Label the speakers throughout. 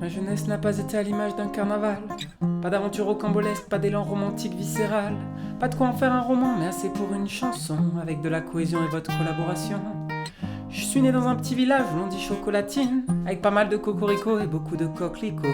Speaker 1: Ma jeunesse n'a pas été à l'image d'un carnaval. Pas d'aventure rocambolesque, pas d'élan romantique viscéral. Pas de quoi en faire un roman, mais assez pour une chanson, avec de la cohésion et votre collaboration. Je suis né dans un petit village où l'on dit chocolatine, avec pas mal de cocorico et beaucoup de coquelicots.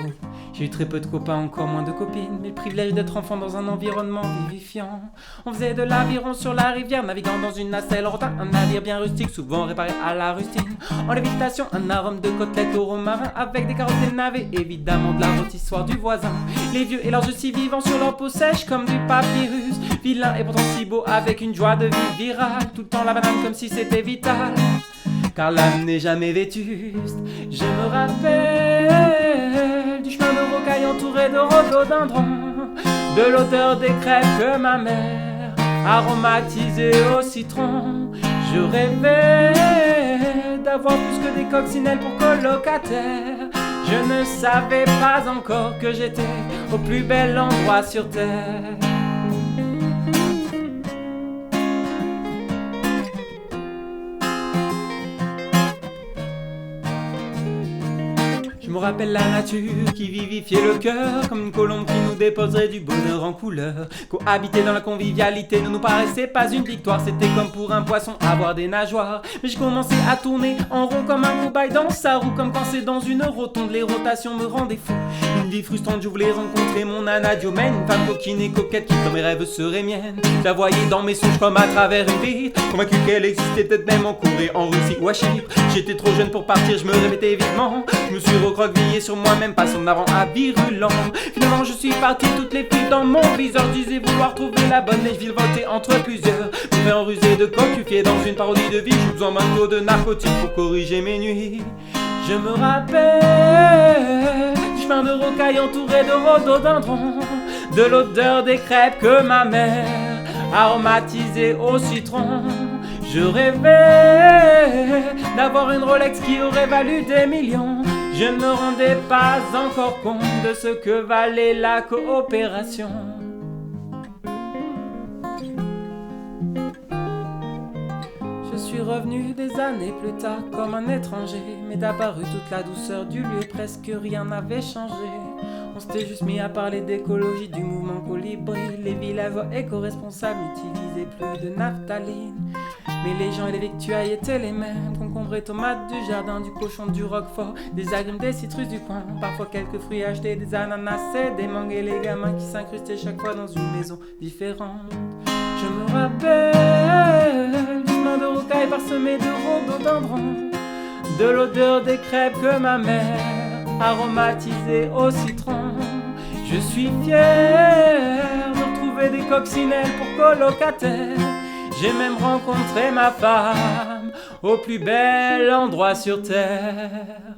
Speaker 1: J'ai eu très peu de copains, encore moins de copines, mais le privilège d'être enfant dans un environnement vivifiant. On faisait de l'aviron sur la rivière, naviguant dans une nacelle rotin, un navire bien rustique, souvent réparé à la rustine. En lévitation, un arôme de côtelettes au romarin, avec des carottes et navets, évidemment de la rôtissoire du voisin. Les vieux et leurs yeux si vivants sur leur peau sèche comme du papyrus, vilain et pourtant si beau, avec une joie de vivre virale, tout le temps la banane comme si c'était vital. Car l'âme n'est jamais vétuste. Je me rappelle du chemin de rocaille entouré de rhododendrons, de l'odeur des crêpes que ma mère aromatisée au citron. Je rêvais d'avoir plus que des coccinelles pour colocataires. Je ne savais pas encore que j'étais au plus bel endroit sur terre. Je me rappelle la nature qui vivifiait le cœur, comme une colombe qui nous déposerait du bonheur en couleur. Cohabiter dans la convivialité ne nous paraissait pas une victoire, c'était comme pour un poisson avoir des nageoires. Mais je commençais à tourner en rond comme un cobaye dans sa roue, comme quand c'est dans une rotonde, les rotations me rendaient fou. Une vie frustrante, je voulais rencontrer mon anadiomène, une femme coquine et coquette qui dans mes rêves serait mienne. Je la voyais dans mes songes comme à travers une vitre, convaincu qu'elle existait peut-être même en Corée, en Russie ou à Chypre. J'étais trop jeune pour partir, je me répétais vivement. Je me suis recroquevillé sur moi-même, passant d'avant à virulent. Finalement je suis parti, toutes les filles dans mon viseur disaient vouloir trouver la bonne, et je virevoltais entre plusieurs. Je me fais enruser de cocu-fier dans une parodie de vie. J'ai besoin d'un taux de narcotique pour corriger mes nuits. Je me rappelle du chemin de rocaille entouré de rhododendrons, de l'odeur des crêpes que ma mère aromatisée au citron. Je rêvais d'avoir une Rolex qui aurait valu des millions. Je ne me rendais pas encore compte de ce que valait la coopération. Je suis revenu des années plus tard comme un étranger, m'est apparue toute la douceur du lieu, presque rien n'avait changé. On s'était juste mis à parler d'écologie, du mouvement colibri. Les villageois éco-responsables n'utilisaient plus de naphtaline, mais les gens et les victuailles étaient les mêmes. Concombres et tomates du jardin, du cochon, du roquefort, des agrumes, des citrus du coin, parfois quelques fruits achetés, des ananas et des mangues, et les gamins qui s'incrustaient chaque fois dans une maison différente. Je me rappelle du chemin de rocaille parsemé de rhododendrons, de l'odeur des crêpes que ma mère aromatisée au citron. Je suis fier de retrouver des coccinelles pour colocataires. J'ai même rencontré ma femme au plus bel endroit sur terre.